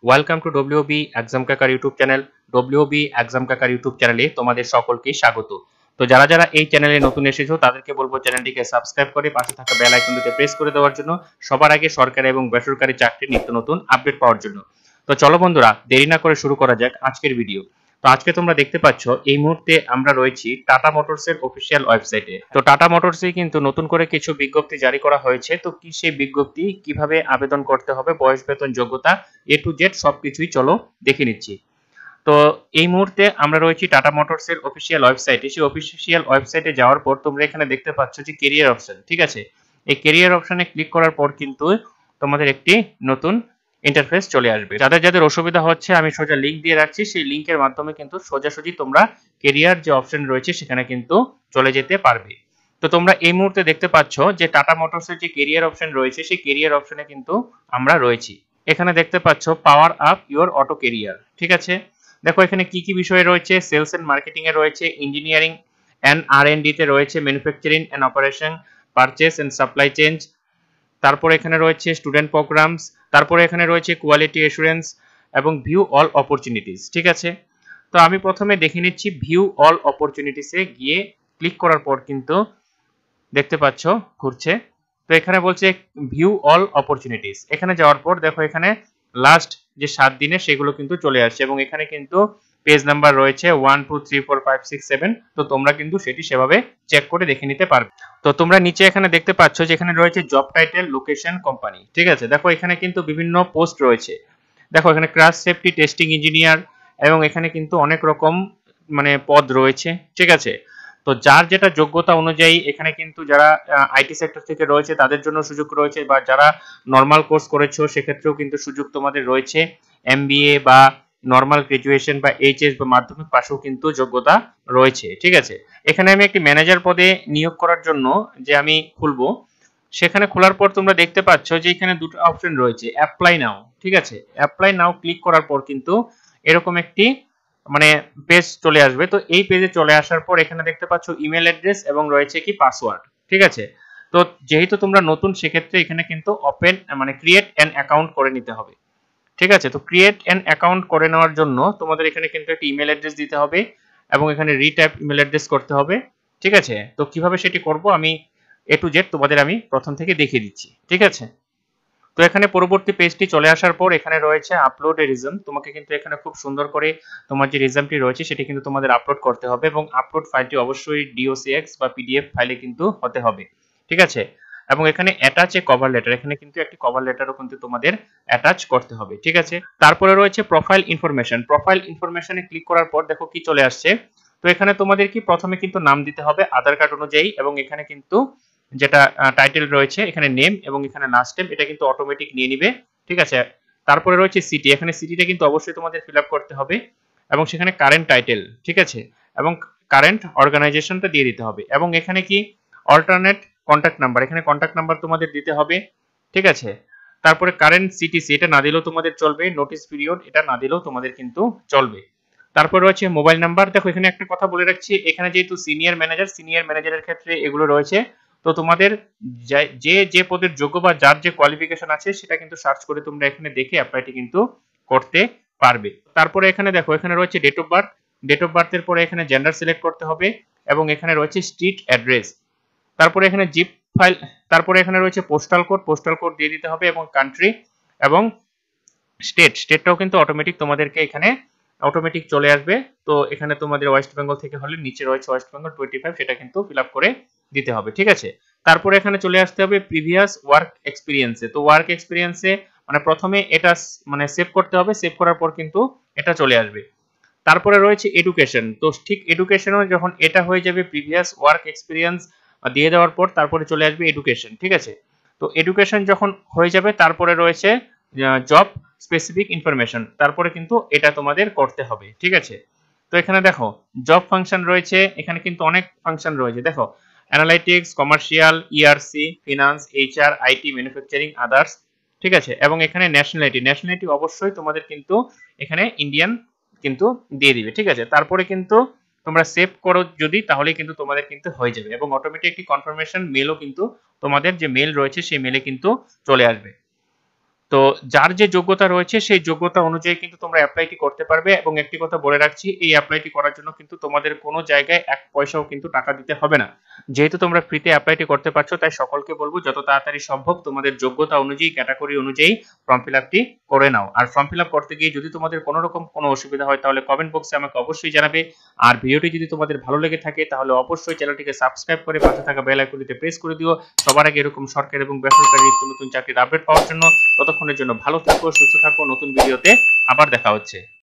Welcome to WB exam কাকার YouTube channel. WB exam কাকার YouTube চ্যানেলে তোমাদের সকলকে স্বাগত। তো যারা যারা এই চ্যানেলে নতুন এসেছো তাদেরকে বলবো চ্যানেলটিকে সাবস্ক্রাইব করে পাশে থাকা বেল আইকনটিতে প্রেস করে দেওয়ার জন্য, সবার আগে সরকারি এবং বেসরকারি চাকরির নিত্য নতুন আপডেট পাওয়ার জন্য। তো চলো বন্ধুরা, দেরি না করে শুরু করা যাক আজকের ভিডিও। তো আজকে তোমরা দেখতে পাচ্ছ এই মুহূর্তে আমরা রয়েছি টাটা মোটরসের অফিসিয়াল ওয়েবসাইটে। তো টাটা মোটরসে কিন্তু নতুন করে কিছু বিজ্ঞপ্তি জারি করা হয়েছে। তো কি সেই বিজ্ঞপ্তি, কিভাবে আবেদন করতে হবে, বয়স, বেতন, যোগ্যতা, এ টু জেড সবকিছুই চলো দেখে নিচ্ছি। তো এই মুহূর্তে আমরা রয়েছি টাটা মোটরসের অফিসিয়াল ওয়েবসাইটে। সেই অফিসিয়াল ওয়েবসাইটে যাওয়ার পর তোমরা এখানে দেখতে পাচ্ছ যে কেরিয়ার অপশন, ঠিক আছে। এই কেরিয়ার অপশনে ক্লিক করার পর কিন্তু তোমাদের একটি নতুন ইন্টারফেস চলে আসবে। যাদের যাদের অসুবিধা হচ্ছে আমি সোজা লিংক দিয়ে রাখছি, সেই লিংকের মাধ্যমে কিন্তু সোজাসুজি তোমরা কেরিয়ার যে অপশন রয়েছে সেখানে কিন্তু চলে যেতে পারবে। তো তোমরা এই মুহূর্তে দেখতে পাচ্ছ যে টাটা মোটরসের যে কেরিয়ার অপশন রয়েছে সেই কেরিয়ার অপশনে কিন্তু আমরা রয়েছি। এখানে দেখতে পাচ্ছ power up your auto career, ঠিক আছে। দেখো এখানে কি কি বিষয় রয়েছে, সেলস এন্ড মার্কেটিং এ রয়েছে, ইঞ্জিনিয়ারিং এন্ড আর&ডি তে রয়েছে, manufacturing and operation, purchase and supply chain, তারপর এখানে রয়েছে স্টুডেন্ট প্রোগ্রামস, তারপরে এখানে রয়েছে কোয়ালিটি অ্যাসুরেন্স এবং ভিউ অল অপরচুনিটিস, ঠিক আছে। তো আমি প্রথমে দেখে নিচ্ছি ভিউ অল অপরচুনিটিসে গিয়ে ক্লিক করার পর কিন্তু দেখতে পাচ্ছ ঘুরছে। তো এখানে বলছে ভিউ অল অপরচুনিটিস, এখানে যাওয়ার পর দেখো এখানে লাস্ট যে 7 দিনে সেগুলো কিন্তু চলে আসছে এবং এখানে কিন্তু পেজ নাম্বার রয়েছে 1 2 3 4 5 6 7। তো তোমরা কিন্তু সেটি সেভাবে চেক করে দেখে নিতে পারবে। তো তোমরা নিচে এখানে দেখতে পাচ্ছ যে এখানে রয়েছে জব টাইটেল, লোকেশন, কোম্পানি, ঠিক আছে। দেখো এখানে কিন্তু বিভিন্ন পোস্ট রয়েছে। দেখো এখানে ক্রাশ সেফটি টেস্টিং ইঞ্জিনিয়ার এবং এখানে কিন্তু অনেক রকম পদ রয়েছে, ঠিক আছে। তো যার যেটা যোগ্যতা অনুযায়ী এখানে কিন্তু যারা আইটি সেক্টর থেকে রয়েছে তাদের জন্য সুযোগ রয়েছে, বা যারা নর্মাল কোর্স করেছো সেক্ষেত্রেও কিন্তু সুযোগ তোমাদের রয়েছে। এমবিএ বা নর্মাল গ্রাজুয়েশন বা এইচএস বা মাধ্যমিক পাশেও কিন্তু যোগ্যতা রয়েছে, ঠিক আছে। এখানে আমি একটি ম্যানেজার পদে নিয়োগ করার জন্য যে আমি খুলবো, সেখানে খোলার পর তোমরা দেখতে পাচ্ছ যে এখানে দুটো অপশন রয়েছে, অ্যাপ্লাই নাও, ঠিক আছে। অ্যাপ্লাই নাও ক্লিক করার পর কিন্তু এরকম একটি পেজ চলে আসবে। তো এই পেজে চলে আসার পর এখানে দেখতে পাচ্ছ ইমেল অ্যাড্রেস এবং রয়েছে কি পাসওয়ার্ড, ঠিক আছে। তো যেহেতু তোমরা নতুন সেক্ষেত্রে এখানে কিন্তু ওপেন ক্রিয়েট অ্যান অ্যাকাউন্ট করে নিতে হবে, ঠিক আছে। তো ক্রিয়েট অ্যান অ্যাকাউন্ট করে নেওয়ার জন্য তোমাদের এখানে কিন্তু একটা ইমেল অ্যাড্রেস দিতে হবে এবং এখানে রিটাইপ ইমেল অ্যাড্রেস করতে হবে, ঠিক আছে। তো কিভাবে সেটি করব আমি এ টু জেড তোমাদের আমি প্রথম থেকে দেখিয়ে দিচ্ছি, ঠিক আছে। তো এখানে পরবর্তী পেজটি চলে আসার পর এখানে রয়েছে আপলোড এ রিজম। তোমাকে কিন্তু এখানে খুব সুন্দর করে তোমার যে রিজমটি রয়েছে সেটি কিন্তু তোমাদের আপলোড করতে হবে এবং আপলোড ফাইলটি অবশ্যই ডিওসিএক্স বা পিডিএফ ফাইলে কিন্তু হতে হবে, ঠিক আছে। এবং এখানে অ্যাটাচ এ কভার লেটার, এখানে কিন্তু একটি কভার লেটারও কিন্তু তোমাদের অ্যাটাচ করতে হবে, ঠিক আছে। তারপরে রয়েছে প্রোফাইল ইনফরমেশন। প্রোফাইল ইনফরমেশনে ক্লিক করার পর দেখো কি চলে আসছে। তো এখানে তোমাদের কি প্রথমে কিন্তু নাম দিতে হবে আধার কার্ড অনুযায়ী এবং এখানে কিন্তু যেটা টাইটেল রয়েছে এখানে নেম এবং এখানে লাস্ট নেম, এটা কিন্তু অটোমেটিক নিয়ে নিবে, ঠিক আছে। তারপরে রয়েছে সিটি, এখানে সিটিটা কিন্তু অবশ্যই তোমাদের ফিল আপ করতে হবে এবং সেখানে কারেন্ট টাইটেল, ঠিক আছে, এবং কারেন্ট অর্গানাইজেশনটা দিয়ে দিতে হবে এবং এখানে কি অল্টারনেট কন্ট্যাক্ট নাম্বার, এখানে কন্ট্যাক্ট নাম্বার তোমাদের দিতে হবে, ঠিক আছে। তারপরে কারেন্ট সিটিসি, এটা না দিলেও তোমাদের চলবে, নোটিস পিরিয়ড এটা না দিলেও তোমাদের কিন্তু চলবে। তারপর রয়েছে মোবাইল নাম্বার। দেখো এখানে একটা কথা বলে রাখছি, এখানে যেহেতু সিনিয়র ম্যানেজারের ক্ষেত্রে এগুলো রয়েছে। তো তোমাদের যে যে পদের যোগ্য বা যার যে কোয়ালিফিকেশন আছে সেটা কিন্তু সার্চ করে তোমরা এখানে দেখে অ্যাপ্লাইটি কিন্তু করতে পারবে। তারপরে এখানে দেখো এখানে রয়েছে date of birth, date of বার্থের পরে এখানে জেন্ডার সিলেক্ট করতে হবে এবং এখানে রয়েছে স্ট্রিট অ্যাড্রেস, তারপরে এখানে জিপ ফাইল, তারপরে এখানে রয়েছে পোস্টাল কোড, পোস্টাল কোড দিয়ে দিতে হবে এবং কান্ট্রি এবং স্টেটটাও কিন্তু অটোমেটিক তোমাদেরকে এখানে অটোমেটিক চলে আসবে। তো এখানে তোমাদের ওয়েস্ট বেঙ্গল থেকে হলে নিচে রয়েছে ওয়েস্ট বেঙ্গল 25, সেটা কিন্তু ফিল আপ করে দিতে হবে, ঠিক আছে। তারপরে এখানে চলে আসতে হবে প্রিভিয়াস ওয়ার্ক এক্সপিরিয়েন্সে। তো ওয়ার্ক এক্সপিরিয়েন্সে প্রথমে এটা সেভ করতে হবে, সেভ করার পর কিন্তু এটা চলে আসবে। তারপরে রয়েছে এডুকেশন। তো ঠিক এডুকেশনও যখন এটা হয়ে যাবে প্রিভিয়াস ওয়ার্ক এক্সপিরিয়েন্স দিয়ে দেওয়ার পর তারপরে চলে আসবে এডুকেশন, ঠিক আছে। তো এডুকেশন যখন হয়ে যাবে তারপরে রয়েছে জব স্পেসিফিক ইনফরমেশন, তারপরে কিন্তু এটা তোমাদের করতে হবে, ঠিক আছে। তো এখানে দেখো জব ফাংশন রয়েছে, এখানে কিন্তু অনেক ফাংশন রয়েছে। দেখো analytics, commercial, ERC, finance, HR, IT, manufacturing, others, ঠিক আছে। এবং এখানে ন্যাশনালিটি অবশ্যই তোমাদের কিন্তু এখানে ইন্ডিয়ান কিন্তু দিয়ে দিবে, ঠিক আছে। তারপরে কিন্তু তোমরা সেভ করো যদি, তাহলে কিন্তু তোমাদের কিন্তু হয়ে যাবে এবং অটোমেটিক একটি কনফার্মেশন মেলও কিন্তু তোমাদের যে মেল রয়েছে সেই মেলে কিন্তু চলে আসবে। তো যার যে যোগ্যতা রয়েছে সেই যোগ্যতা অনুযায়ী কিন্তু তোমরা অ্যাপ্লাইটি করতে পারবে। এবং একটি কথা বলে রাখছি, এই অ্যাপ্লাইটি করার জন্য কিন্তু তোমাদের কোনো জায়গায় এক পয়সাও কিন্তু টাকা দিতে হবে না। যেহেতু তোমরা ফ্রিতে অ্যাপ্লাইটি করতে পারছো, তাই সকলকে বলবো যত তাড়াতাড়ি সম্ভব তোমাদের যোগ্যতা অনুযায়ী, ক্যাটাগরি অনুযায়ী ফর্ম ফিল আপটি করে নাও। আর ফর্ম ফিল আপ করতে গিয়ে যদি তোমাদের কোনো রকম কোনো অসুবিধা হয় তাহলে কমেন্ট বক্সে আমাকে অবশ্যই জানাবে। আর ভিডিওটি যদি তোমাদের ভালো লেগে থাকে তাহলে অবশ্যই চ্যানেলটিকে সাবস্ক্রাইব করে পাশে থাকা বেল আইকনটিতে প্রেস করে দিও সবার আগে এরকম সরকারি এবং বেসরকারি নিত্য নতুন চাকরির আপডেট পাওয়ার জন্য। ততক্ষণের জন্য ভালো থাকো, সুস্থ থাকো। নতুন ভিডিওতে আবার দেখা হচ্ছে।